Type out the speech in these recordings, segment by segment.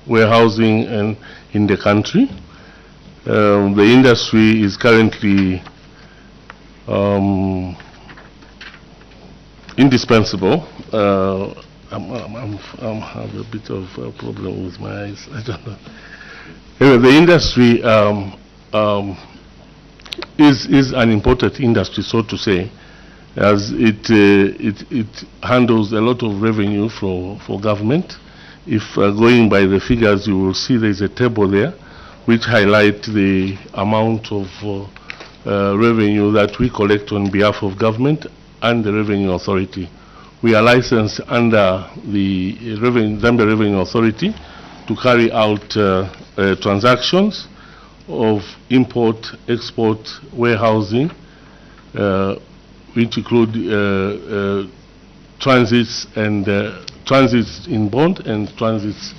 warehousing and in the country. The industry is currently indispensable. I have a bit of a problem with my eyes. I don't know. Anyway, the industry is an important industry, so to say, as it handles a lot of revenue for government. If going by the figures, you will see there is a table there which highlight the amount of revenue that we collect on behalf of government and the Revenue Authority. We are licensed under the Zambia Revenue Authority to carry out transactions of import, export, warehousing, which include transits and transits in bond and transits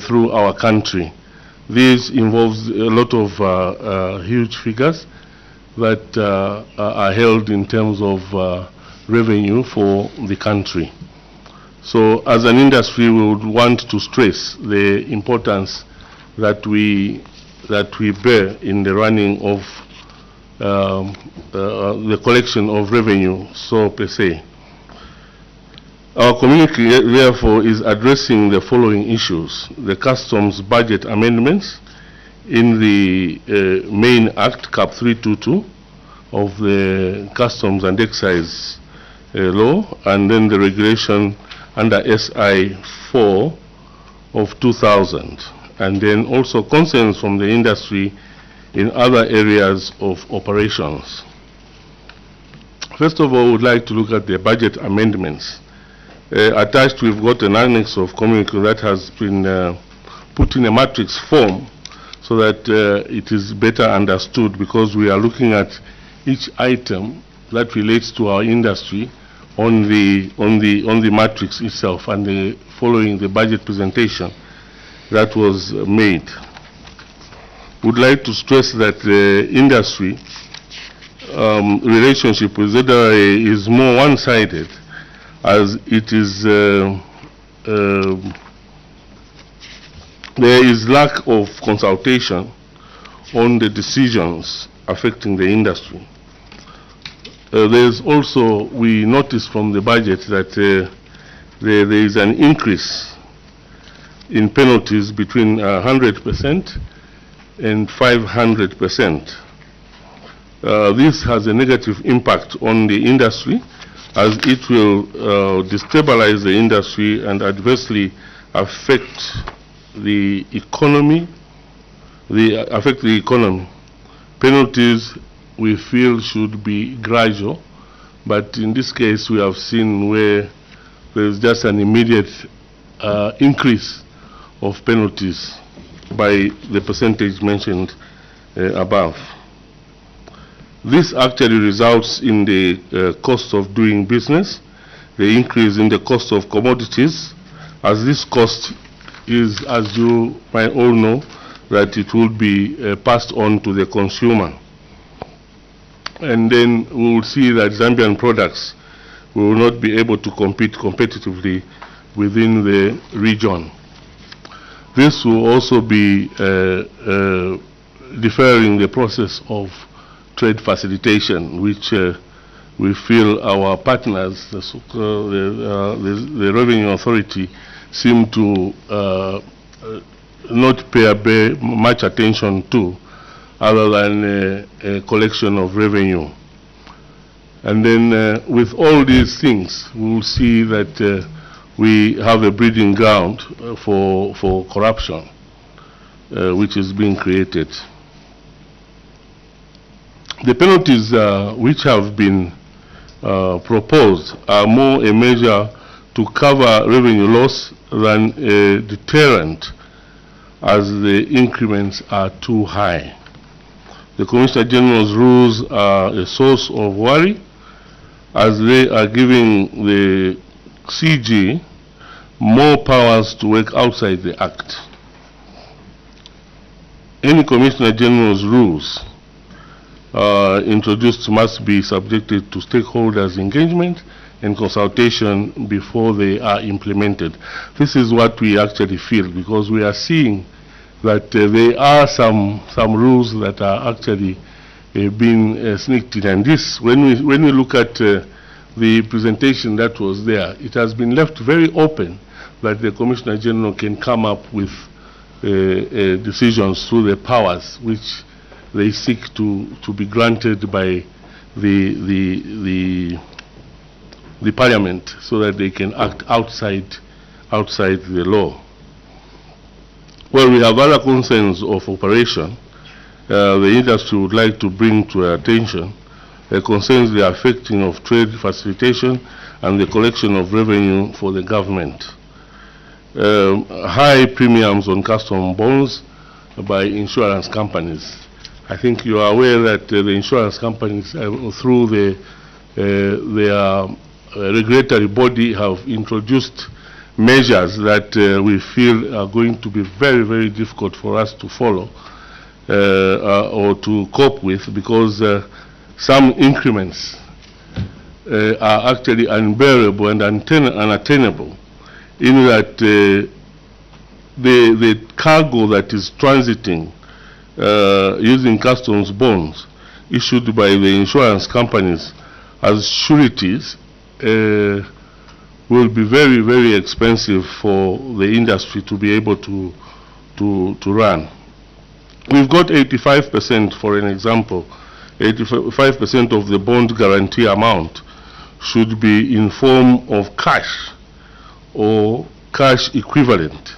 through our country. This involves a lot of huge figures that are held in terms of revenue for the country. So as an industry, we would want to stress the importance that we bear in the running of the collection of revenue, so per se. Our community, therefore, is addressing the following issues: the customs budget amendments in the main Act, Cap 322, of the Customs and Excise Law, and then the regulation under SI 4 of 2000, and then also concerns from the industry in other areas of operations. First of all, we would like to look at the budget amendments. Attached, we've got an annex of communique that has been put in a matrix form so that it is better understood, because we are looking at each item that relates to our industry on the matrix itself, and following the budget presentation that was made. Would like to stress that the industry relationship with ZRA is more one-sided, as it is there is lack of consultation on the decisions affecting the industry. There's also, we noticed from the budget that there is an increase in penalties between 100% and 500%. This has a negative impact on the industry, as it will destabilize the industry and adversely affect the economy. Penalties, we feel, should be gradual, but in this case we have seen where there is just an immediate increase of penalties by the percentage mentioned above. This actually results in the cost of doing business, the increase in the cost of commodities, as this cost is, as you might all know, that it will be passed on to the consumer. And then we will see that Zambian products will not be able to compete competitively within the region. This will also be deferring the process of trade facilitation, which we feel our partners, the Revenue Authority, seem to not pay much attention to, other than a collection of revenue. And then with all these things, we will see that we have a breeding ground for corruption, which is being created. The penalties which have been proposed are more a measure to cover revenue loss than a deterrent, as the increments are too high. The Commissioner General's rules are a source of worry, as they are giving the CG more powers to work outside the Act. Any Commissioner General's rules introduced must be subjected to stakeholders' engagement and consultation before they are implemented. This is what we actually feel, because we are seeing that there are some rules that are actually being sneaked in. And this, when we look at the presentation that was there, it has been left very open that the Commissioner General can come up with decisions through the powers which they seek to be granted by the Parliament, so that they can act outside the law. Well, we have other concerns of operation the industry would like to bring to our attention. Concerns the affecting of trade facilitation and the collection of revenue for the government. High premiums on custom bonds by insurance companies. I think you are aware that the insurance companies, through their regulatory body, have introduced measures that we feel are going to be very, very difficult for us to follow or to cope with, because some increments are actually unbearable and unattainable, in that the cargo that is transiting using customs bonds issued by the insurance companies as sureties will be very, very expensive for the industry to be able to run. We've got 85%, for an example, 85% of the bond guarantee amount should be in form of cash or cash equivalent,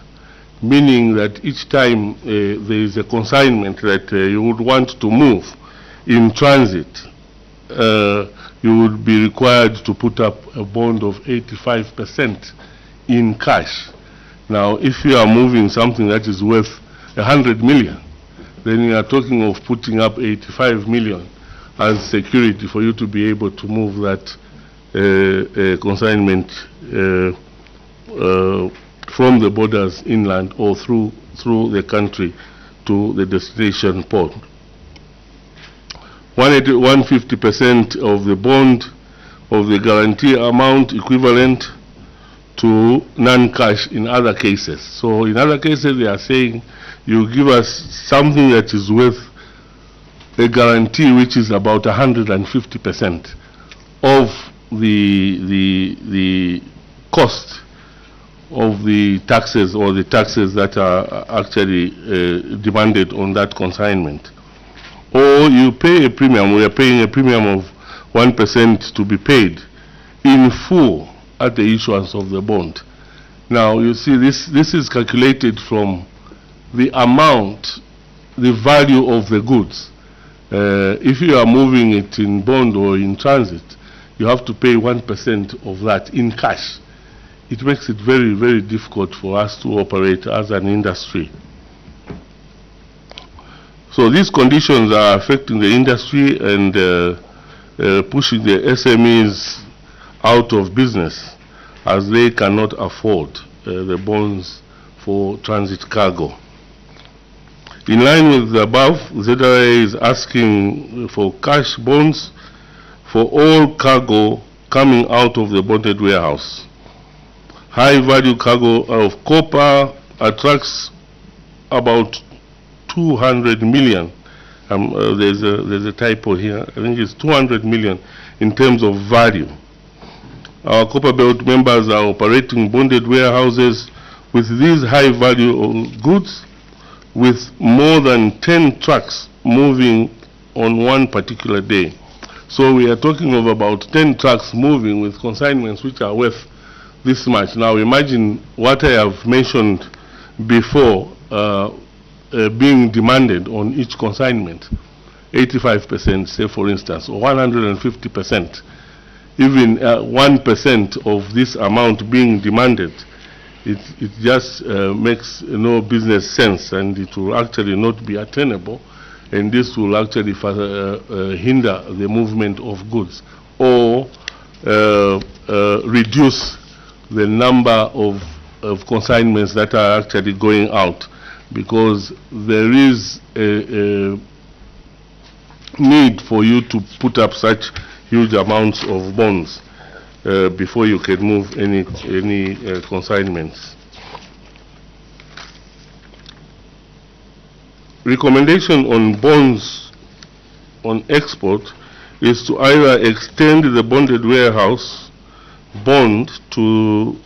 meaning that each time there is a consignment that you would want to move in transit, you would be required to put up a bond of 85% in cash. Now, if you are moving something that is worth 100 million, then you are talking of putting up 85 million as security for you to be able to move that consignment from the borders inland or through the country to the destination port. 150% of the bond of the guarantee amount equivalent to non-cash in other cases. So in other cases they are saying you give us something that is worth a guarantee which is about 150% of the cost of the taxes, or the taxes that are actually demanded on that consignment. Or you pay a premium. We are paying a premium of 1% to be paid in full at the issuance of the bond. Now you see, this is calculated from the amount, the value of the goods. If you are moving it in bond or in transit, you have to pay 1% of that in cash. It makes it very, very difficult for us to operate as an industry. So these conditions are affecting the industry and pushing the SMEs out of business, as they cannot afford the bonds for transit cargo. In line with the above, ZRA is asking for cash bonds for all cargo coming out of the bonded warehouse. High value cargo of copper attracts about 200 million. There's a typo here. I think it's 200 million in terms of value. Our Copper Belt members are operating bonded warehouses with these high value of goods, with more than 10 trucks moving on one particular day. So we are talking of about 10 trucks moving with consignments which are worth this much. Now imagine what I have mentioned before being demanded on each consignment. 85%, say for instance, or 150%. Even 1% of this amount being demanded, it just makes no business sense, and it will actually not be attainable, and this will actually hinder the movement of goods, or reduce the number of consignments that are actually going out, because there is a need for you to put up such huge amounts of bonds. before you can move any consignments. Recommendation on bonds on export is to either extend the bonded warehouse bond to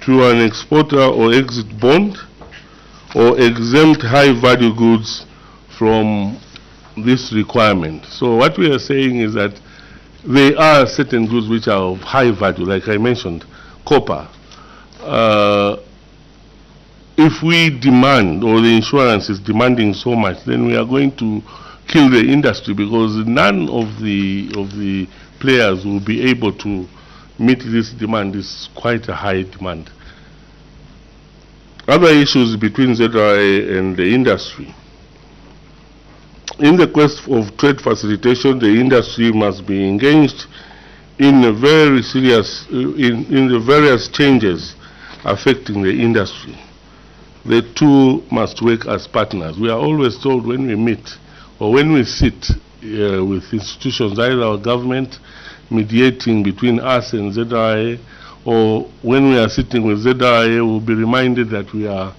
an exporter or exit bond, or exempt high value goods from this requirement. So what we are saying is that there are certain goods which are of high value, like I mentioned, copper. If we demand, or the insurance is demanding so much, then we are going to kill the industry, because none of the players will be able to meet this demand. It's quite a high demand. Other issues between ZRA and the industry. In the quest of trade facilitation, the industry must be engaged in a very serious, in the various changes affecting the industry. The two must work as partners. We are always told when we meet or when we sit with institutions, either our government mediating between us and ZRA, or when we are sitting with ZRA, we'll be reminded that we are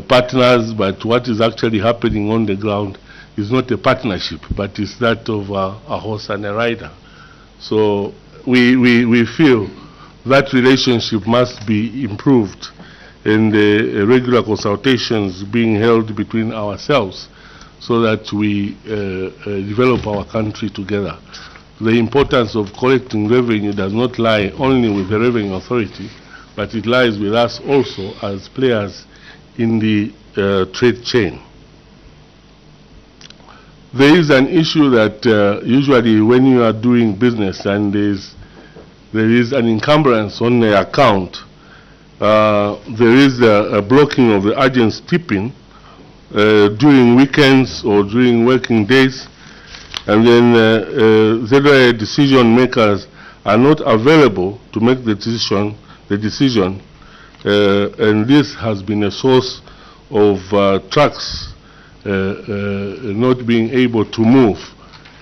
partners, but what is actually happening on the ground is not a partnership, but it's that of a horse and a rider. So we feel that relationship must be improved, and regular consultations being held between ourselves so that we develop our country together. The importance of collecting revenue does not lie only with the Revenue Authority, but it lies with us also as players in the trade chain. There is an issue that usually when you are doing business and there is an encumbrance on the account, there is a blocking of the agent's tipping during weekends or during working days, and then ZRA decision makers are not available to make the decision, and this has been a source of trucks not being able to move.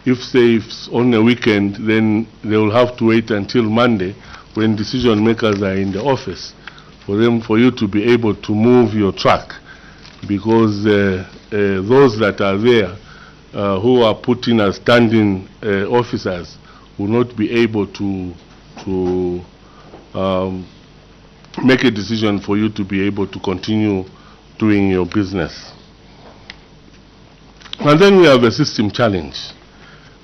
If say it's on a weekend, then they will have to wait until Monday when decision makers are in the office for you to be able to move your truck, because those that are there who are put in as standing officers will not be able to make a decision for you to be able to continue doing your business. And then we have a system challenge.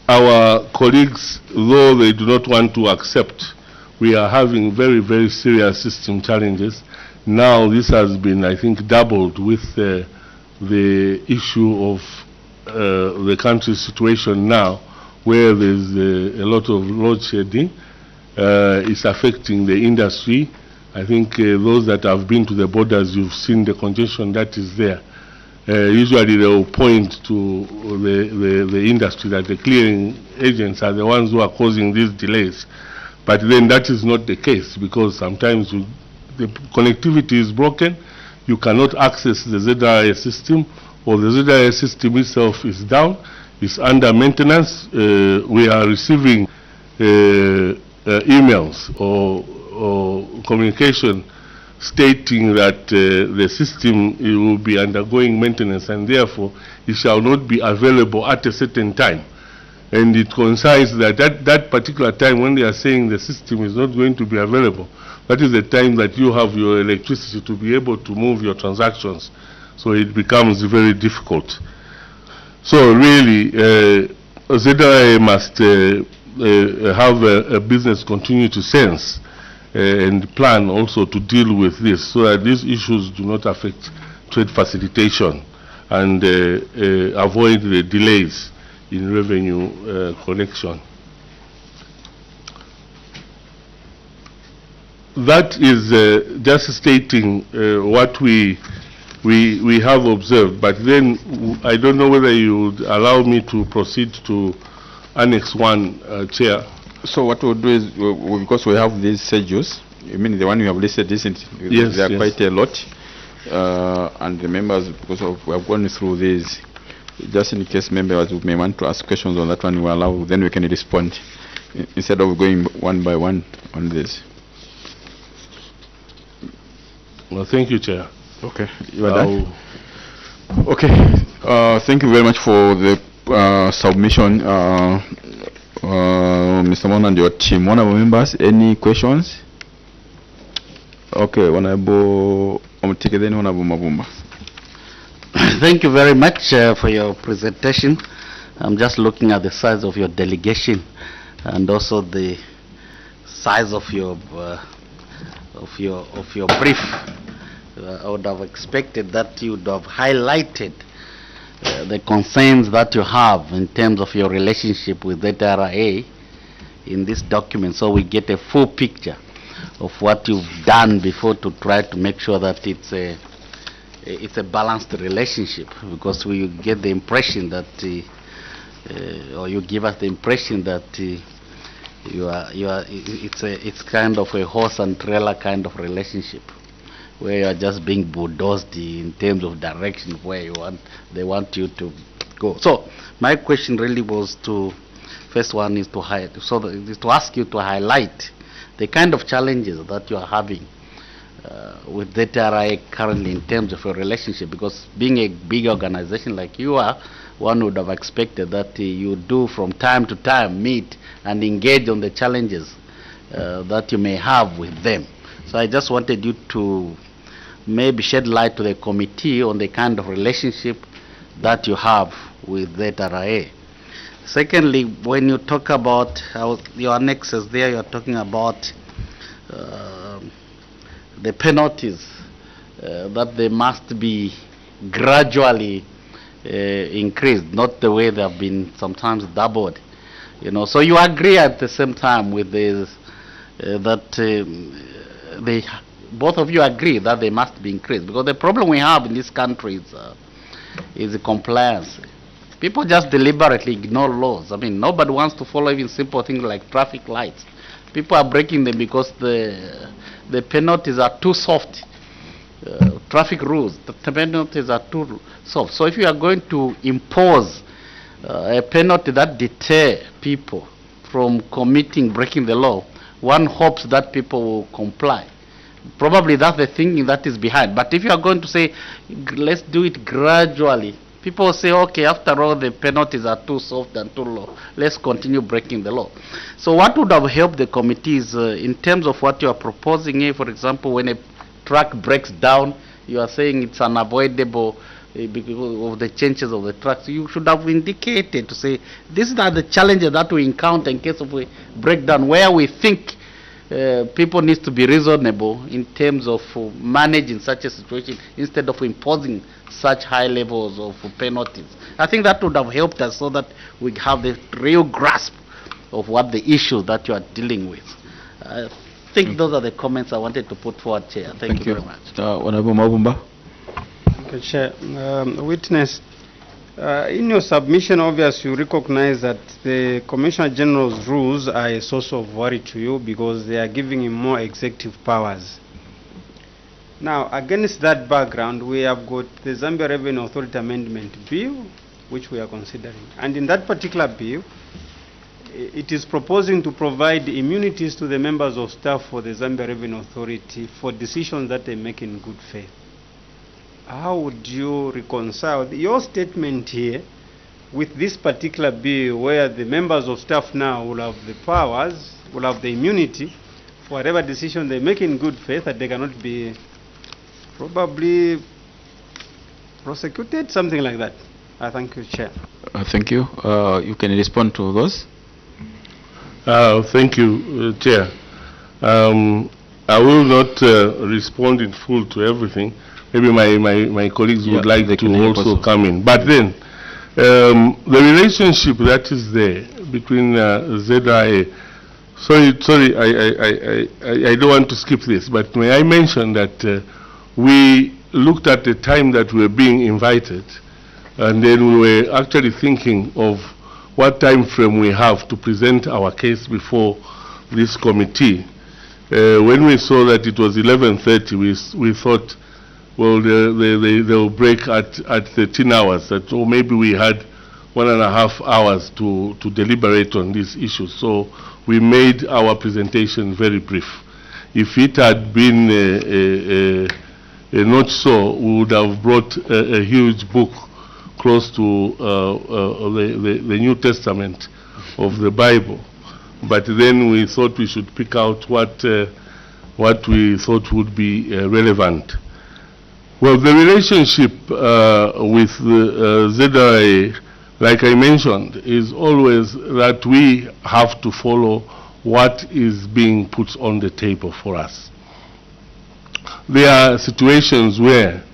Our colleagues, though they do not want to accept, we are having very, very serious system challenges. Now this has been, I think, doubled with the issue of the country's situation now, where there's a lot of load shedding. It's affecting the industry. I think those that have been to the borders, you've seen the congestion that is there. Usually they will point to the industry, that the clearing agents are the ones who are causing these delays. But then that is not the case, because sometimes the connectivity is broken, you cannot access the ZRA system, or the ZRA system itself is down, it's under maintenance. We are receiving emails or communication stating that the system will be undergoing maintenance, and therefore it shall not be available at a certain time. And it coincides that that particular time when they are saying the system is not going to be available, that is the time that you have your electricity to be able to move your transactions. So it becomes very difficult. So really, ZRA must have a business continuity sense and plan also to deal with this, so that these issues do not affect trade facilitation and avoid the delays in revenue collection. That is just stating what we have observed, but then I don't know whether you would allow me to proceed to Annex 1, Chair. So what we'll do is, because we have these schedules, I mean the one you have listed, isn't it? Yes, there are yes. quite a lot, and the members, because we have gone through these, Just in case members may want to ask questions on that one, we allow, then we can respond instead of going one by one on this. Well, thank you, Chair. Okay, you are done. Okay, thank you very much for the submission, Mr. Mon and your team. Honorable members, any questions? Okay, Honorable Omtike, then Honorable Mabumba. Thank you very much for your presentation. I'm just looking at the size of your delegation and also the size of your brief. I would have expected that you would have highlighted the concerns that you have in terms of your relationship with ZRA in this document, so we get a full picture of what you've done before to try to make sure that it's a balanced relationship, because we get the impression that or you give us the impression that it's kind of a horse and trailer kind of relationship, where you are just being bulldozed in terms of direction where they want you to go. So my question really was first one is to ask you to highlight the kind of challenges that you are having with ZRA currently in terms of your relationship, because being a big organization like you are, one would have expected that you do from time to time meet and engage on the challenges that you may have with them. So I just wanted you to maybe shed light to the committee on the kind of relationship that you have with ZRA. Secondly, when you talk about your annexes there, you are talking about the penalties that they must be gradually increased, not the way they have been sometimes doubled. So you agree at the same time with this that both of you agree that they must be increased, because the problem we have in this country is compliance. People just deliberately ignore laws. I mean, nobody wants to follow even simple things like traffic lights. People are breaking them because the penalties are too soft. Traffic rules, the penalties are too soft. So if you are going to impose a penalty that deter people from breaking the law, one hopes that people will comply. Probably that's the thinking that is behind. But if you are going to say, let's do it gradually, people will say, okay, after all, the penalties are too soft and too low. Let's continue breaking the law. So what would have helped the committee is in terms of what you are proposing here, for example, when a truck breaks down, you are saying it's unavoidable because of the changes of the trucks. You should have indicated to say, these are the challenges that we encounter in case of a breakdown, where we think people need to be reasonable in terms of managing such a situation instead of imposing such high levels of penalties. I think that would have helped us so that we have the real grasp of what the issues that you are dealing with. I think those are the comments I wanted to put forward, Chair. Thank you very much. Honorable Mabumba. Thank you, Chair. Witness, in your submission, obviously, you recognize that the Commissioner General's rules are a source of worry to you because they are giving him more executive powers. Now, against that background, we have got the Zambia Revenue Authority Amendment Bill, which we are considering. And in that particular bill, it is proposing to provide immunities to the members of staff for the Zambia Revenue Authority for decisions that they make in good faith. How would you reconcile your statement here with this particular bill, where the members of staff now will have the powers, will have the immunity for whatever decision they make in good faith, that they cannot be probably prosecuted, something like that? Thank you, Chair. Thank you. You can respond to those. Thank you, Chair. I will not respond in full to everything. Maybe my colleagues would like to also come in. But then, the relationship that is there between ZRA, sorry, I don't want to skip this, but may I mention that we looked at the time that we were being invited, and then we were actually thinking of what time frame we have to present our case before this committee. When we saw that it was 11:30, we thought well, they'll break at 13 hours. So maybe we had 1.5 hours to deliberate on these issues. So we made our presentation very brief. If it had been not so, we would have brought a huge book close to the New Testament of the Bible. But then we thought we should pick out what we thought would be relevant. Well, the relationship with the ZRA, like I mentioned, is always that we have to follow what is being put on the table for us. There are situations where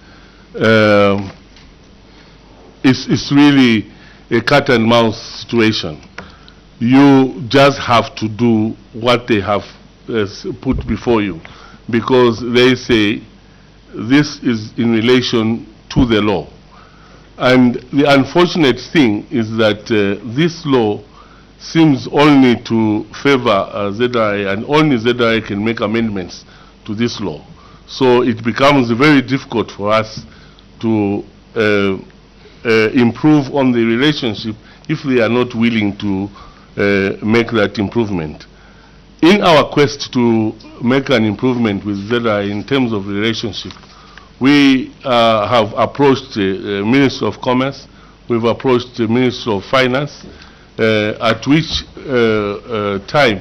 it's really a cat and mouse situation. You just have to do what they have put before you, because they say this is in relation to the law. And the unfortunate thing is that this law seems only to favor ZRA, and only ZRA can make amendments to this law. So it becomes very difficult for us to improve on the relationship if they are not willing to make that improvement. In our quest to make an improvement with ZRA in terms of relationship, we have approached the Minister of Commerce, we've approached the Minister of Finance, at which time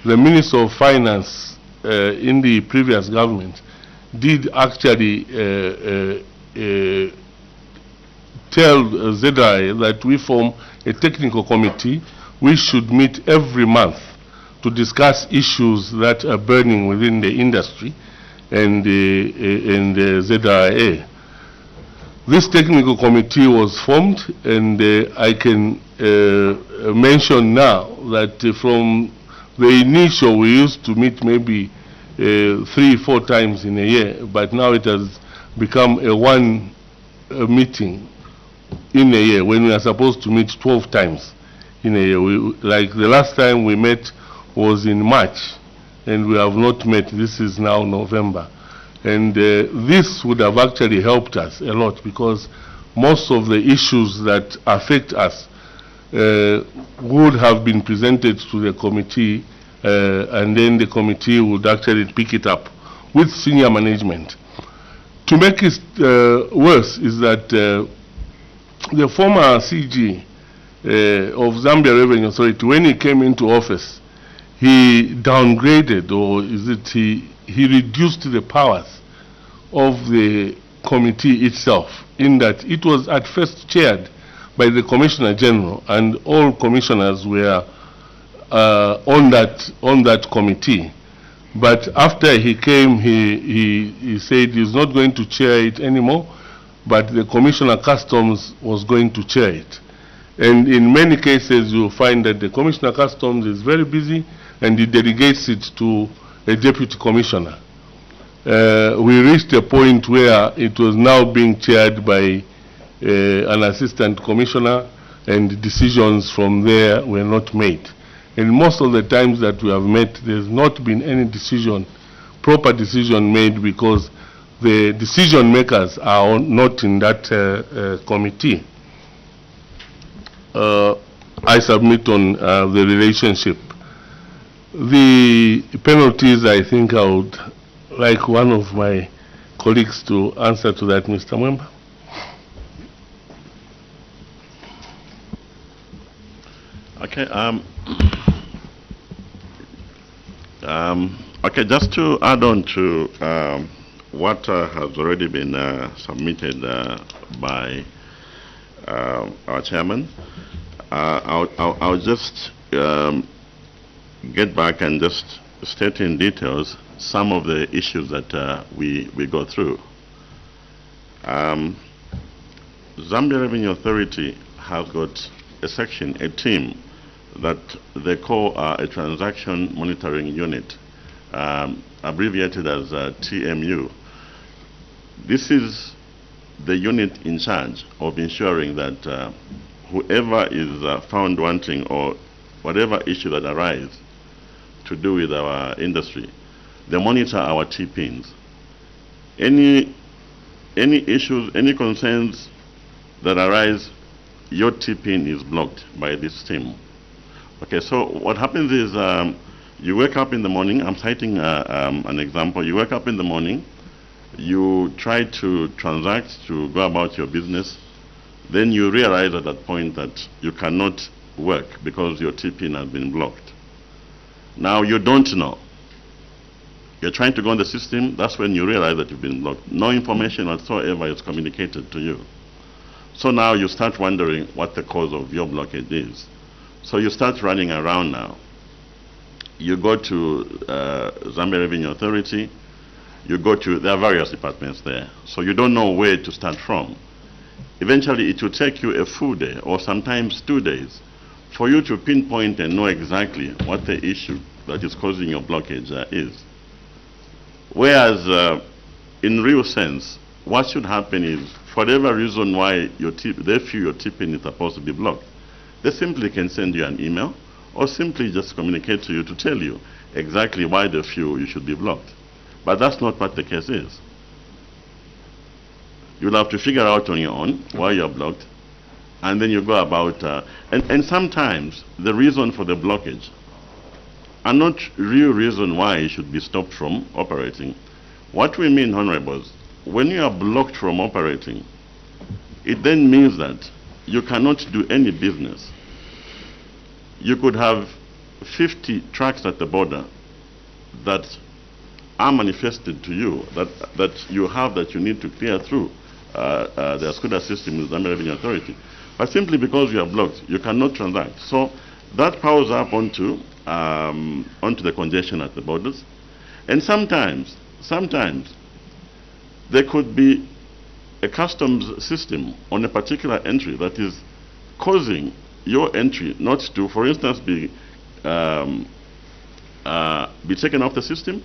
the Minister of Finance in the previous government did actually tell ZRA that we form a technical committee. We should meet every month to discuss issues that are burning within the industry and the ZRA. This technical committee was formed, and I can mention now that from the initial, we used to meet maybe 3-4 times in a year, but now it has become a one meeting in a year when we are supposed to meet 12 times in a year. Like the last time we met was in March, and we have not met. This is now November. And this would have actually helped us a lot, because most of the issues that affect us would have been presented to the committee, and then the committee would actually pick it up with senior management. To make it worse is that the former CG of Zambia Revenue Authority, when he came into office, he downgraded, or is it he reduced the powers of the committee itself, in that it was at first chaired by the Commissioner General, and all commissioners were on that committee. But after he came, he said he's not going to chair it anymore, but the Commissioner Customs was going to chair it. And in many cases, you'll find that the Commissioner Customs is very busy, and he delegates it to a deputy commissioner. We reached a point where it was now being chaired by an assistant commissioner, and decisions from there were not made. And most of the times that we have met, there's not been any proper decision made, because the decision makers are not in that committee. I submit on the relationship. The penalties, I think I would like one of my colleagues to answer to that, Mr. Mwemba. Okay. Okay. Just to add on to what has already been submitted by our chairman, I'll just get back and just state in details some of the issues that we go through. Zambia Revenue Authority has got a section, a team that they call a transaction monitoring unit, abbreviated as TMU. This is the unit in charge of ensuring that whoever is found wanting, or whatever issue that arises to do with our industry, they monitor our T-pins. Any any issues, any concerns that arise, your TPIN is blocked by this team. Okay, so what happens is you wake up in the morning. I'm citing an example. You wake up in the morning, you try to transact, to go about your business, then you realize at that point that you cannot work because your TPIN has been blocked. Now you don't know. You're trying to go on the system, that's when you realize that you've been blocked. No information whatsoever is communicated to you. So now you start wondering what the cause of your blockage is. So you start running around now. You go to Zambia Revenue Authority, you go to, there are various departments there, so you don't know where to start from. Eventually it will take you a full day or sometimes 2 days for you to pinpoint and know exactly what the issue that is causing your blockage is. Whereas in real sense, what should happen is, for whatever reason why they feel your TPIN is supposed to be blocked, they simply can send you an email or simply just communicate to you to tell you exactly why they feel you should be blocked. But that's not what the case is. You'll have to figure out on your own why you're blocked, and then you go about, and sometimes the reason for the blockage are not real reason why it should be stopped from operating. What we mean, honorables, when you are blocked from operating, it then means that you cannot do any business. You could have 50 trucks at the border that are manifested to you, that you have, that you need to clear through the SCUDA system with the Zambia Revenue Authority. But simply because you are blocked, you cannot transact. So that piles up onto the congestion at the borders. And sometimes there could be a customs system on a particular entry that is causing your entry not to, for instance, be taken off the system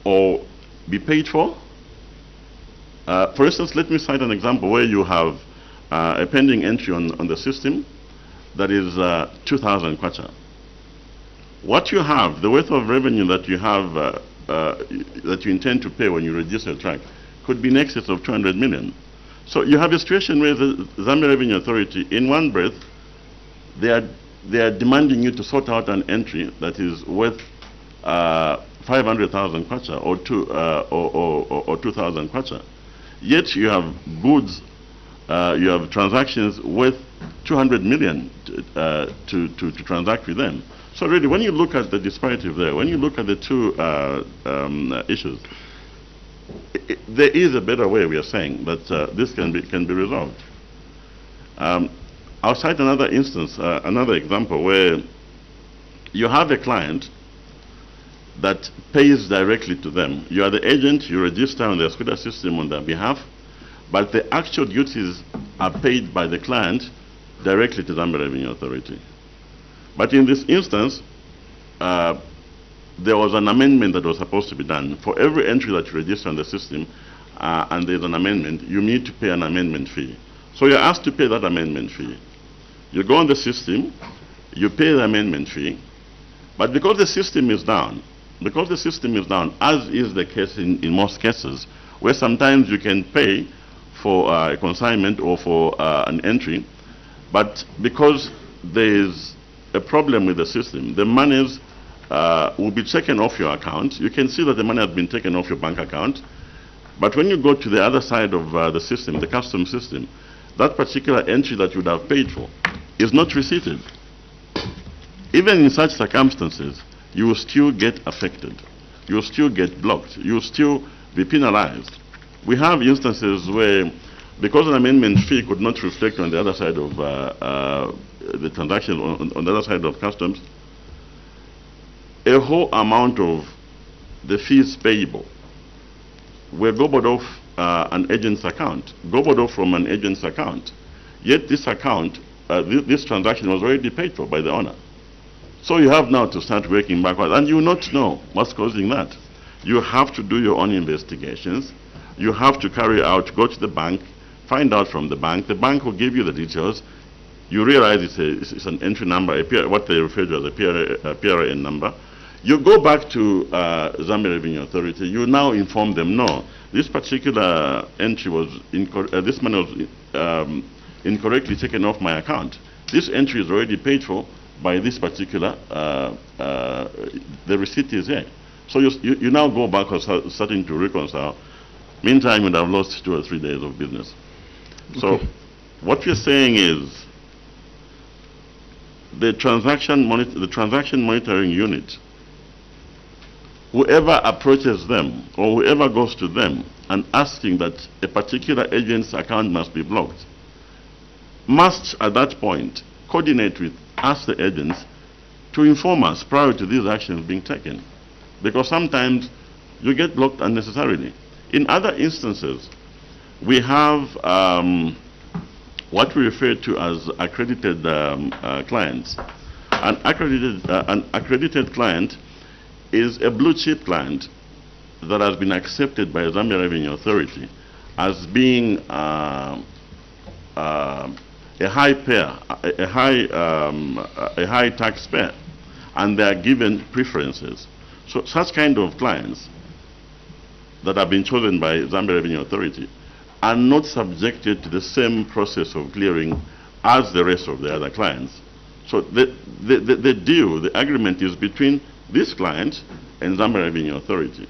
or be paid for. For instance, let me cite an example where you have a pending entry on the system that is 2,000 kwacha. What you have, the worth of revenue that you have, that you intend to pay when you register a truck, could be in excess of 200 million. So you have a situation where the Zambia Revenue Authority, in one breath, they are demanding you to sort out an entry that is worth 500,000 kwacha or 2,000 kwacha. Yet you have goods, you have transactions worth 200 million to transact with them. So really, when you look at the disparity there, when you look at the two issues, there is a better way, we are saying, that this can be resolved. I'll cite another instance, another example where you have a client that pays directly to them. You are the agent, you register on the SCUDA system on their behalf, but the actual duties are paid by the client directly to the Zambia Revenue Authority. But in this instance, there was an amendment that was supposed to be done. For every entry that you register on the system and there's an amendment, you need to pay an amendment fee. So you're asked to pay that amendment fee. You go on the system, you pay the amendment fee, but because the system is down, as is the case in most cases, where sometimes you can pay for a consignment or for an entry, but because there is a problem with the system, the monies will be taken off your account. You can see that the money has been taken off your bank account, but when you go to the other side of the system, the custom system, that particular entry that you would have paid for is not receipted. Even in such circumstances, you will still get affected. You will still get blocked. You will still be penalized. We have instances where, because an amendment fee could not reflect on the other side of the transaction, on the other side of customs, a whole amount of the fees payable were gobbled off an agent's account, gobbled off from an agent's account. Yet this account, this transaction was already paid for by the owner. So you have now to start working backwards, and you will not know what's causing that. You have to do your own investigations. You have to carry out, go to the bank, find out from the bank. The bank will give you the details. You realize it's an entry number, what they refer to as a PRN number. You go back to Zambia Revenue Authority, you now inform them, no, this particular entry was, this money was incorrectly taken off my account. This entry is already paid for by this particular, the receipt is here. So you now go back or starting to reconcile. Meantime, you would have lost 2 or 3 days of business. So what we're saying is the transaction monitoring unit, whoever approaches them or whoever goes to them and asking that a particular agent's account must be blocked, must at that point coordinate with us, the agents, to inform us prior to these actions being taken. Because sometimes you get blocked unnecessarily. In other instances, we have what we refer to as accredited clients. An accredited client is a blue chip client that has been accepted by the Zambia Revenue Authority as being a high payer, a high taxpayer, and they are given preferences. So such kind of clients that have been chosen by Zambia Revenue Authority are not subjected to the same process of clearing as the rest of the other clients. So the deal, the agreement is between this client and Zambia Revenue Authority.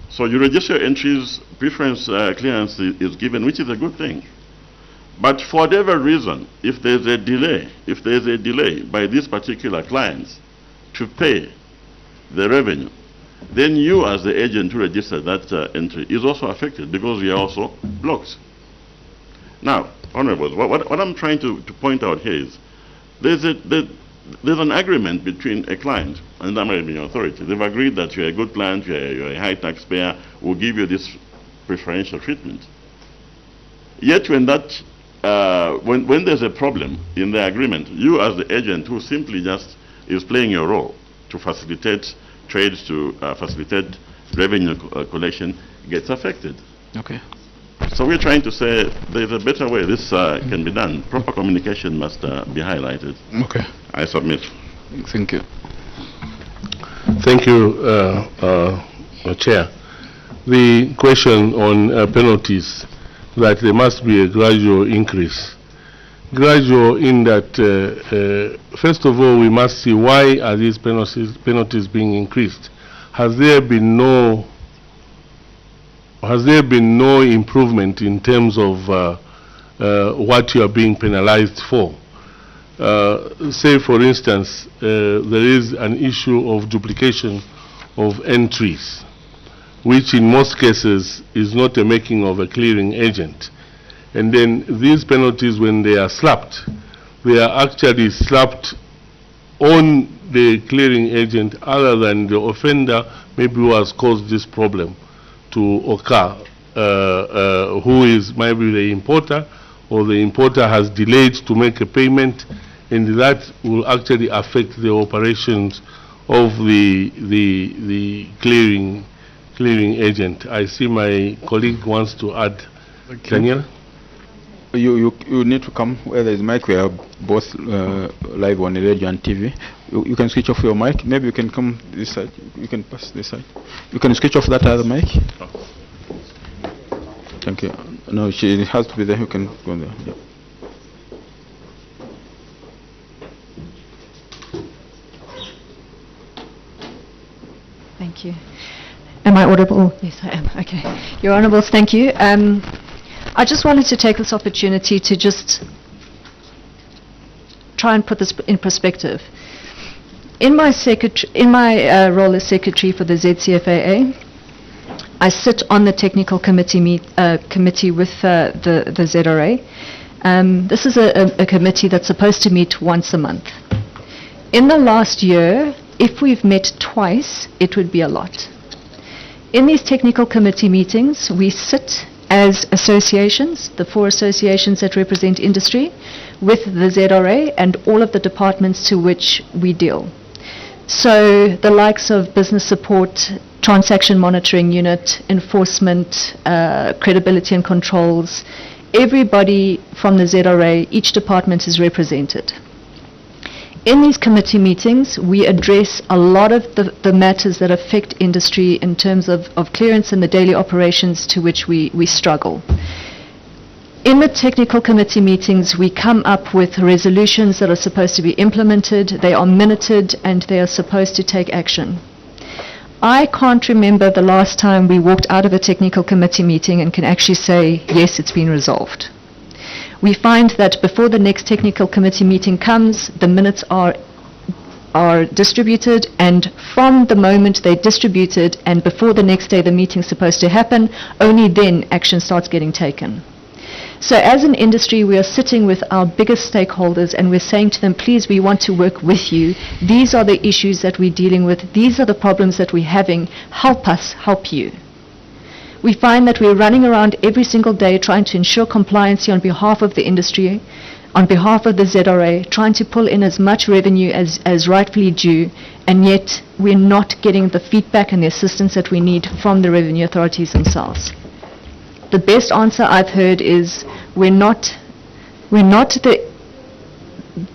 So you register your entries, preference clearance is given, which is a good thing. But for whatever reason, if there's a delay by these particular clients to pay the revenue, then you as the agent who registered that entry is also affected because you are also blocked. Now, Honorables, what I'm trying to point out here is there's an agreement between a client and the Zambia Revenue Authority. They've agreed that you're a good client, you're a high taxpayer, we'll give you this preferential treatment. Yet when that when there's a problem in the agreement, you as the agent who simply just is playing your role to facilitate trades, to facilitate revenue collection, gets affected. Okay. So we're trying to say there's a better way this can be done. Proper communication must be highlighted. Okay. I submit. Thank you. Thank you, Chair. The question on penalties, that there must be a gradual increase. Gradual in that, first of all, we must see why are these penalties being increased. Has there been no improvement in terms of what you are being penalized for? Say, for instance, there is an issue of duplication of entries, which in most cases is not a making of a clearing agent. And then these penalties, when they are slapped, they are actually slapped on the clearing agent other than the offender maybe who has caused this problem to occur, who is maybe the importer, or the importer has delayed to make a payment, and that will actually affect the operations of the clearing agent. I see my colleague wants to add. Daniel? You need to come where there is mic. We are both live on the radio and TV. You can switch off your mic. Maybe you can come this side. You can pass this side. You can switch off that other mic. Thank you. No, she has to be there. You can go there. Yeah. Thank you. Am I audible? Yes, I am. Okay. Your Honourables, thank you. I just wanted to take this opportunity to just try and put this in perspective. In my role as secretary for the ZCFAA, I sit on the technical committee with the ZRA. This is a committee that's supposed to meet once a month. In the last year, if we've met twice, it would be a lot. In these technical committee meetings, we sit as associations, the 4 associations that represent industry, with the ZRA and all of the departments to which we deal. So the likes of business support, transaction monitoring unit, enforcement, credibility and controls, everybody from the ZRA, each department is represented. In these committee meetings, we address a lot of the matters that affect industry in terms of clearance and the daily operations to which we struggle. In the technical committee meetings, we come up with resolutions that are supposed to be implemented, they are minuted, and they are supposed to take action. I can't remember the last time we walked out of a technical committee meeting and can actually say, yes, it's been resolved. We find that before the next technical committee meeting comes, the minutes are distributed, and from the moment they're distributed and before the next day the meeting's supposed to happen, only then action starts getting taken. So as an industry, we are sitting with our biggest stakeholders and we're saying to them, please, we want to work with you. These are the issues that we're dealing with. These are the problems that we're having. Help us help you. We find that we're running around every single day trying to ensure compliance on behalf of the industry, on behalf of the ZRA, trying to pull in as much revenue as rightfully due, and yet we're not getting the feedback and the assistance that we need from the revenue authorities themselves. The best answer I've heard is we're not the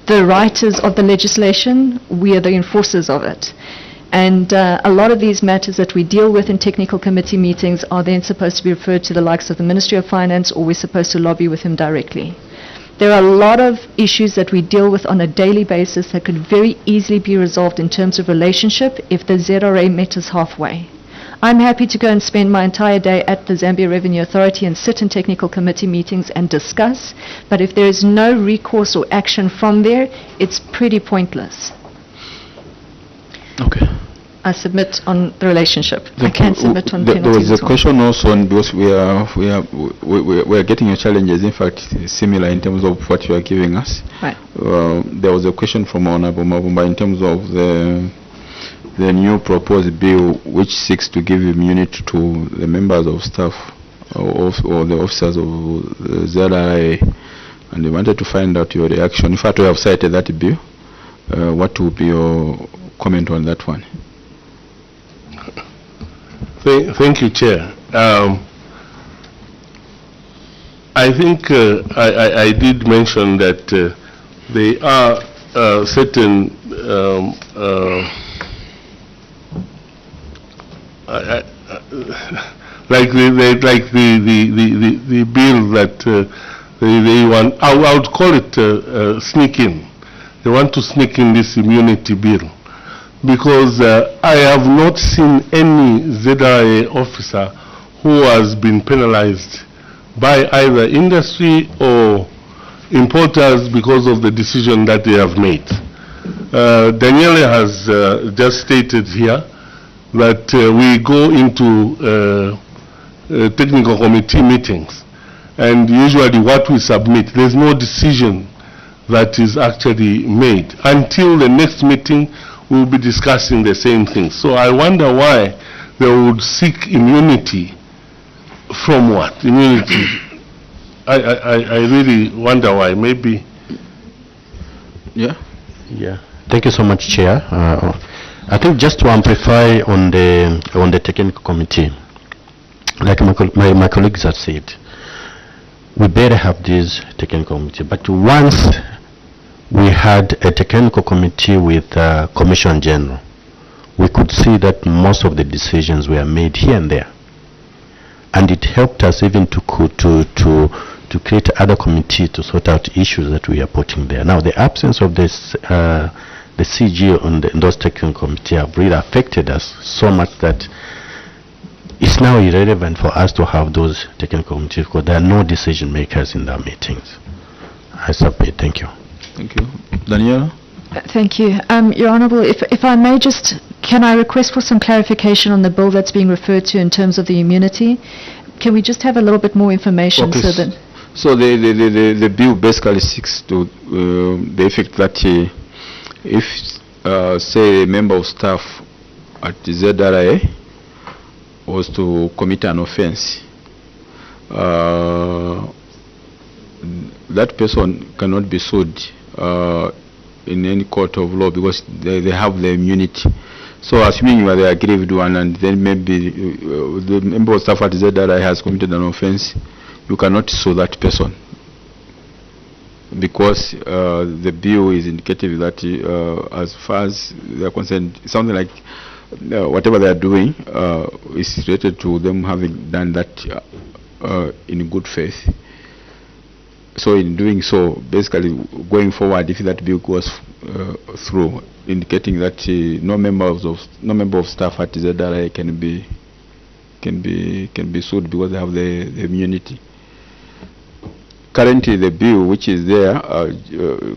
writers of the legislation, we are the enforcers of it. And a lot of these matters that we deal with in technical committee meetings are then supposed to be referred to the likes of the Ministry of Finance, or we're supposed to lobby with him directly. There are a lot of issues that we deal with on a daily basis that could very easily be resolved in terms of relationship if the ZRA met us halfway. I'm happy to go and spend my entire day at the Zambia Revenue Authority and sit in technical committee meetings and discuss, but if there is no recourse or action from there, it's pretty pointless. Okay. I submit on the relationship. I can't submit on penalties. There was a question also on, because we are getting your challenges, in fact, similar in terms of what you are giving us. Right. There was a question from Honorable Mavumba in terms of the new proposed bill which seeks to give immunity to the members of staff or the officers of the ZRA, and we wanted to find out your reaction. In fact, we have cited that bill. What would be your comment on that one? Thank you, Chair. I think I did mention that there are certain like the bill that they want. I would call it sneak in. They want to sneak in this immunity bill, because I have not seen any ZRA officer who has been penalized by either industry or importers because of the decision that they have made. Daniele has just stated here that we go into technical committee meetings, and usually what we submit, there's no decision that is actually made. Until the next meeting, we'll be discussing the same thing. So I wonder why they would seek immunity from what? Immunity. I really wonder why. Maybe. Yeah. Yeah. Thank you so much, Chair. I think just to amplify on the technical committee, like my colleagues have said, we better have this technical committee. But once we had a technical committee with Commission General, we could see that most of the decisions were made here and there, and it helped us even to create other committee to sort out issues that we are putting there. Now, the absence of this the CG on those technical committee have really affected us so much that it's now irrelevant for us to have those technical committees because there are no decision makers in their meetings. I submit. Thank you. Thank you. Daniela? Thank you. Your Honourable, if I may just, can I request for some clarification on the bill that's being referred to in terms of the immunity? Can we just have a little bit more information? Okay. So that So the bill basically seeks to the effect that if, say, a member of staff at the ZRA was to commit an offense, that person cannot be sued in any court of law because they have the immunity. So assuming you are the aggrieved one, and then maybe the member of staff at ZRA has committed an offense, you cannot sue that person. because the bill is indicative that as far as they are concerned, something like whatever they are doing is related to them having done that in good faith. So in doing so, basically going forward, if that bill goes through, indicating that no member of staff at ZRA can be sued because they have the immunity. Currently, the bill which is there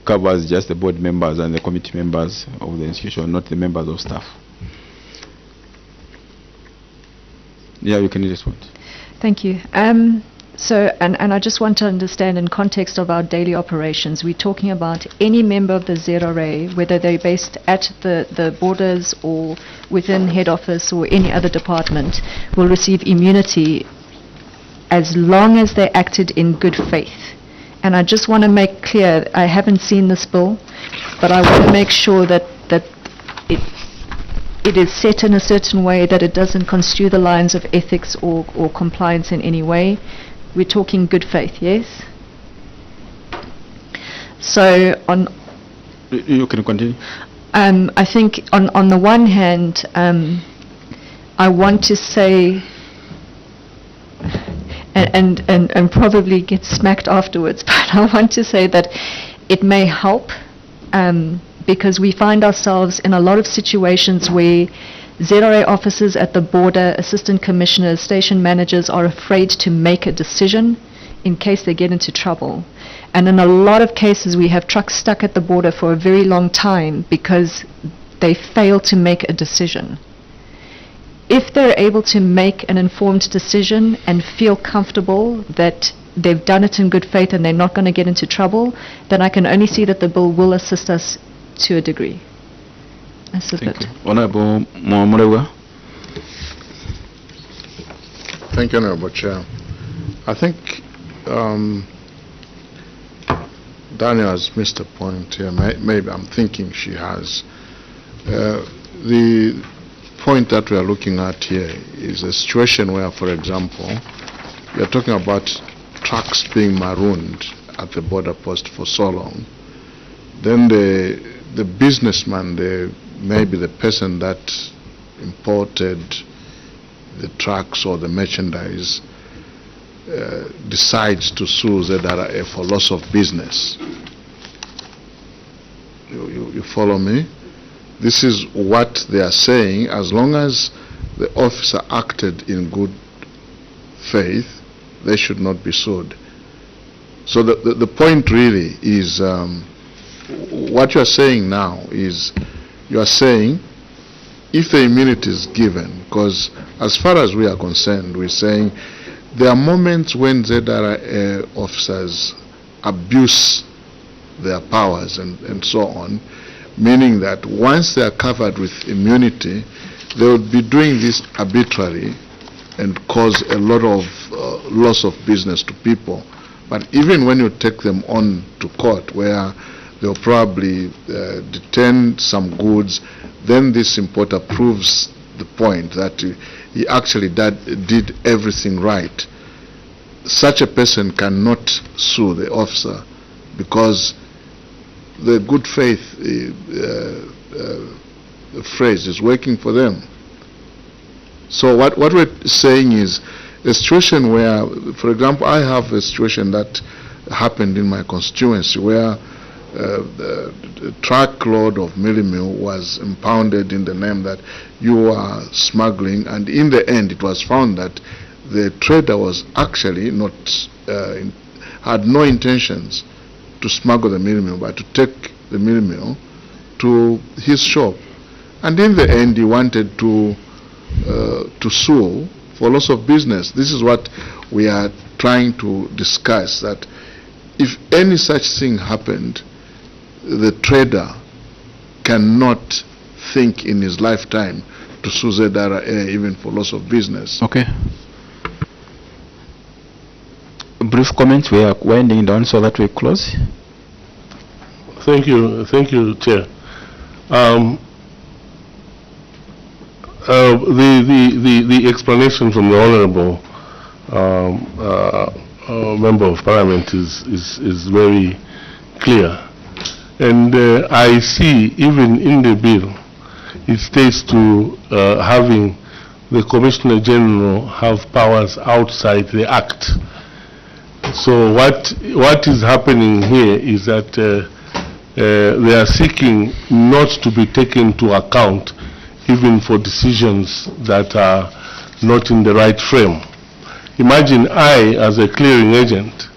covers just the board members and the committee members of the institution, not the members of staff. Yeah, you can respond. Thank you. So, and I just want to understand in context of our daily operations, we're talking about any member of the ZRA, whether they're based at the borders or within head office or any other department, will receive immunity as long as they acted in good faith. And I just want to make clear, I haven't seen this bill, but I want to make sure that it is set in a certain way that it doesn't construe the lines of ethics or compliance in any way. We're talking good faith, yes? So on... You can continue. I think on the one hand, I want to say, and probably get smacked afterwards, but I want to say that it may help because we find ourselves in a lot of situations where ZRA officers at the border, assistant commissioners, station managers are afraid to make a decision in case they get into trouble. And in a lot of cases we have trucks stuck at the border for a very long time because they fail to make a decision. If they're able to make an informed decision and feel comfortable that they've done it in good faith and they're not going to get into trouble, then I can only see that the bill will assist us to a degree. Thank you. Honorable Murewa. Thank you, Honorable Chair. I think Daniel has missed a point here. Maybe I'm thinking she has. The point that we are looking at here is a situation where, for example, we are talking about trucks being marooned at the border post for so long. Then the businessman, maybe the person that imported the trucks or the merchandise decides to sue ZRA for loss of business. You follow me? This is what they are saying. As long as the officer acted in good faith, they should not be sued. So the point really is, what you are saying now is, you are saying if the immunity is given, because as far as we are concerned, we're saying there are moments when ZRA officers abuse their powers and so on, meaning that once they are covered with immunity, they would be doing this arbitrarily and cause a lot of loss of business to people. But even when you take them on to court, where they'll probably detain some goods, then this importer proves the point that he actually did everything right. Such a person cannot sue the officer because the good faith phrase is working for them. So what we're saying is a situation where, for example, I have a situation that happened in my constituency where the truckload of mealie was impounded in the name that you are smuggling, and in the end it was found that the trader was actually not had no intentions to smuggle the mealie, but to take the mealie to his shop, and in the end he wanted to sue for loss of business. This is what we are trying to discuss, that if any such thing happened, the trader cannot think in his lifetime to sue ZRA even for loss of business. Okay. A brief comment. We are winding down so that we close. Thank you, Chair. The explanation from the Honourable Member of Parliament is very clear. And I see even in the bill, it states to having the Commissioner General have powers outside the Act. So what is happening here is that they are seeking not to be taken to account even for decisions that are not in the right frame. Imagine I, as a clearing agent,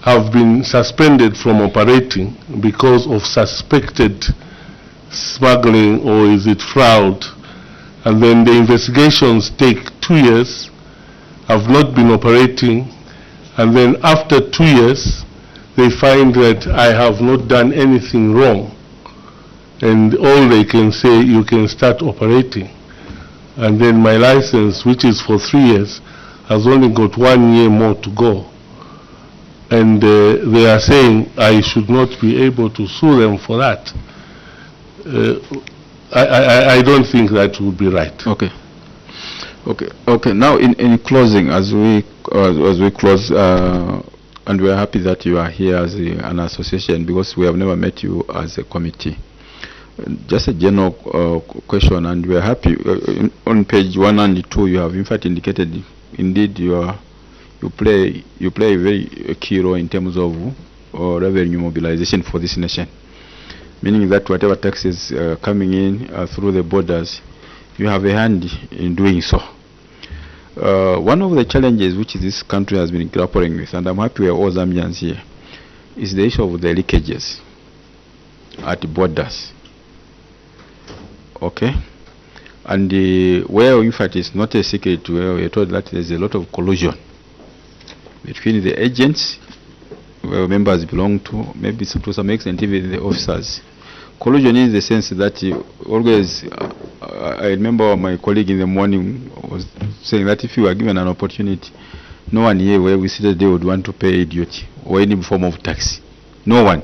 have been suspended from operating because of suspected smuggling, or is it fraud, and then the investigations take 2 years, I've not been operating, and then after 2 years they find that I have not done anything wrong, and all they can say, you can start operating. And then my license, which is for 3 years, has only got 1 year more to go. And they are saying I should not be able to sue them for that. I don't think that would be right. Okay. Okay. Now, in closing, as we close, and we are happy that you are here as an association, because we have never met you as a committee. Just a general question, and we are happy. On page 1 and 2, you have in fact indicated, indeed, you play a very key role in terms of revenue mobilization for this nation, meaning that whatever taxes coming in through the borders, you have a hand in doing so. One of the challenges which this country has been grappling with, and I'm happy we are all Zambians here, is the issue of the leakages at borders. Okay? And where in fact it's not a secret, where we're told that there's a lot of collusion between the agents, where members belong to, maybe to some extent even the officers. Collusion in the sense that always, I remember my colleague in the morning was saying that if you are given an opportunity, no one here where we sit today would want to pay duty or any form of tax. No one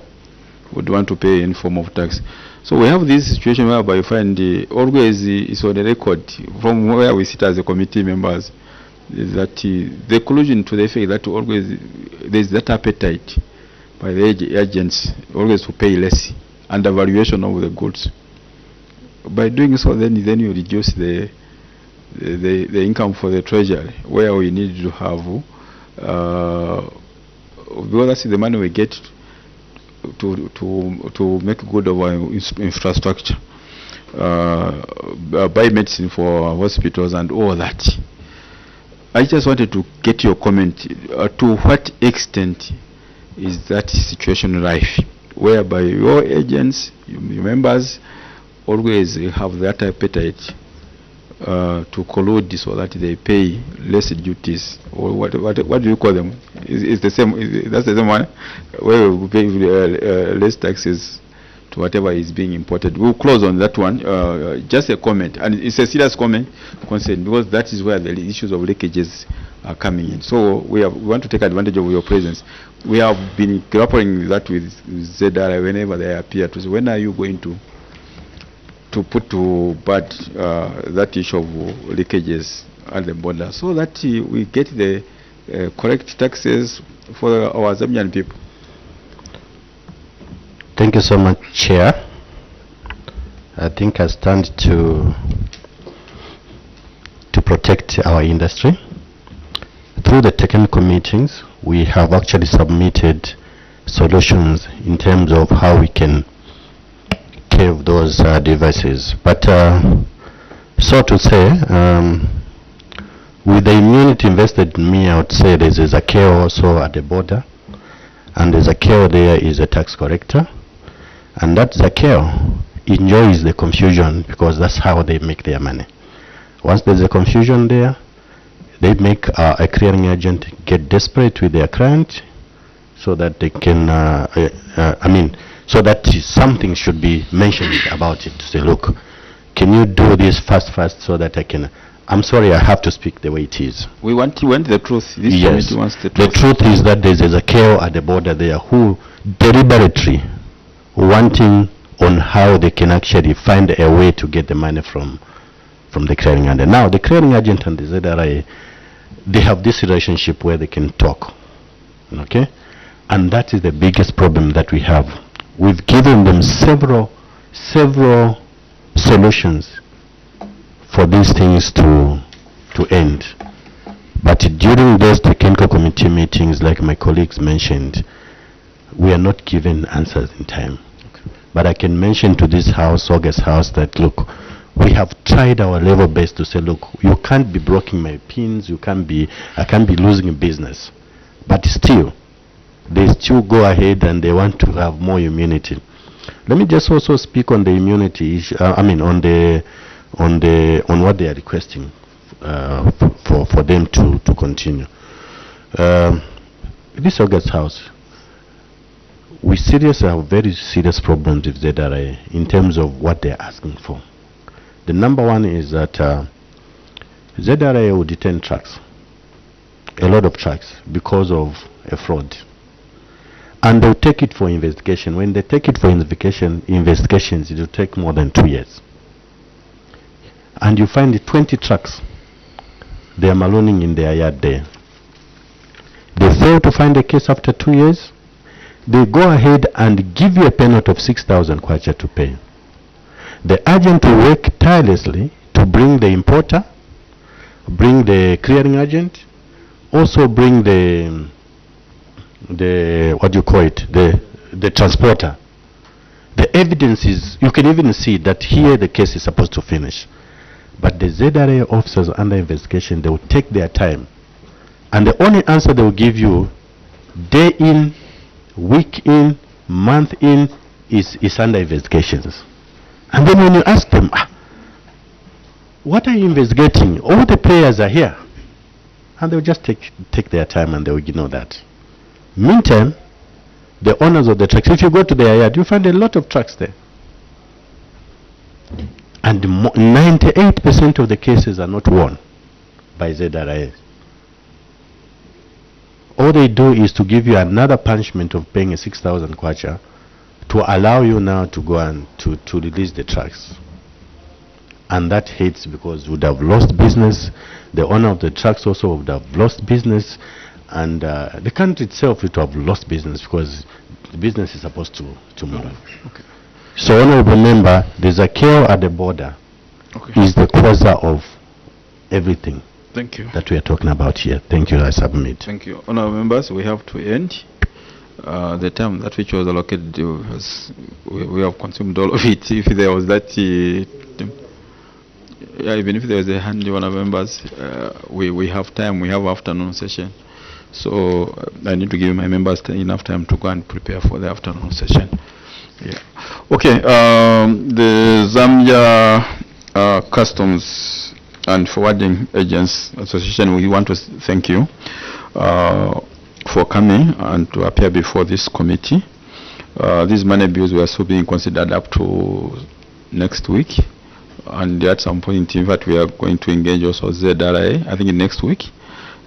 would want to pay any form of tax. So we have this situation whereby you find always it's on the record from where we sit as a committee members, is that the collusion to the effect that always there's that appetite by the agents always to pay less under valuation of the goods. By doing so, then you reduce the income for the treasury, where we need to have because that's the money we get to make good of our infrastructure, buy medicine for hospitals and all that. I just wanted to get your comment to what extent is that situation rife, whereby your agents, your members, always have that appetite to collude so that they pay less duties, or what do you call them? Is the same? That's the same one where we pay less taxes to whatever is being imported. We'll close on that one. Just a comment, and it's a serious comment concern, because that is where the issues of leakages are coming in. So we want to take advantage of your presence. We have been grappling with that with ZRI whenever they appear to say, when are you going to put to bed that issue of leakages at the border, so that we get the correct taxes for our Zambian people. Thank you so much, Chair. I think I stand to protect our industry. Through the technical meetings, we have actually submitted solutions in terms of how we can curb those devices. But so to say, with the immunity invested in me, I would say there's a care also at the border, and there's a care there is a tax collector, and that Zakeo enjoys the confusion because that's how they make their money. Once there's a confusion there, they make a clearing agent get desperate with their client so that they can, so that something should be mentioned about it, to say, look, can you do this fast so that I can, I'm sorry, I have to speak the way it is. We want the truth. This yes, committee wants the truth. The truth is that there's a KO at the border there who deliberately wanting on how they can actually find a way to get the money from the clearing agent. Now, the clearing agent and the ZRI, they have this relationship where they can talk, okay? And that is the biggest problem that we have. We've given them several solutions for these things to end. But during those technical committee meetings, like my colleagues mentioned, we are not given answers in time. But I can mention to this House, August House, that look, we have tried our level best to say, look, you can't be blocking my pins, I can't be losing business. But still, they still go ahead and they want to have more immunity. Let me just also speak on the immunity issue, on what they are requesting for them to continue. This August House, we seriously have very serious problems with ZRA in terms of what they're asking for. The number one is that ZRA will detain trucks, a lot of trucks, because of a fraud. And they'll take it for investigation. When they take it for investigations, it will take more than 2 years. And you find 20 trucks, they are malooning in their yard there. They fail to find a case after 2 years. They go ahead and give you a penalty of 6,000 kwacha to pay. The agent will work tirelessly to bring the importer, bring the clearing agent, also bring the transporter. The evidence is, you can even see that here the case is supposed to finish. But the ZRA officers under investigation, they will take their time. And the only answer they will give you, day in, week in, month in, is under investigations. And then when you ask them, what are you investigating? All the players are here. And they'll just take their time and they'll ignore that. Meantime, the owners of the trucks, if you go to their yard, you find a lot of trucks there. And 98% of the cases are not won by ZRA. All they do is to give you another punishment of paying a 6,000 kwacha to allow you now to go and to release the trucks. And that hates, because you would have lost business. The owner of the trucks also would have lost business. And the country itself would have lost business, because the business is supposed to move. Okay. So, honorable member, the Zakeo at the border is the causer of everything. Thank you. That we are talking about here. Thank you, I submit. Thank you. Honorable members, we have to end. The time that which was allocated, we have consumed all of it. If there was that, even if there was a hand, honorable members, we have time, we have afternoon session. So I need to give my members enough time to go and prepare for the afternoon session. Yeah. Okay. The Zambia Customs and Forwarding Agents Association, we want to thank you for coming and to appear before this committee. These money bills were still being considered up to next week, and at some point, in fact, we are going to engage also ZRA, I think next week.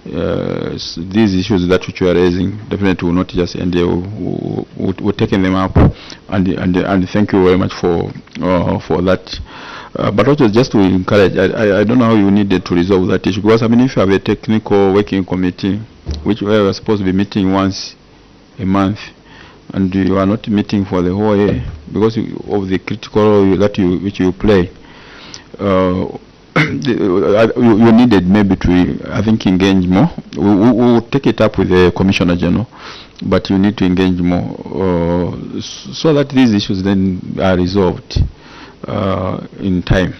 These issues that which you are raising definitely will not just end there. We're taking them up, and thank you very much for that. But also just to encourage, I don't know how you needed to resolve that issue, because I mean, if you have a technical working committee, which we are supposed to be meeting once a month, and you are not meeting for the whole year because of the critical role which you play. You needed maybe to, I think, engage more. We will take it up with the Commissioner General, but you need to engage more so that these issues then are resolved in time.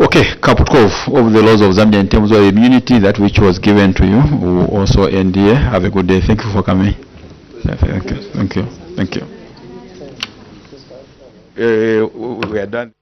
Okay, Kaputko of the laws of Zambia in terms of immunity, that which was given to you, will also end here. Have a good day. Thank you for coming. Thank you. Thank you. Thank you. We are done.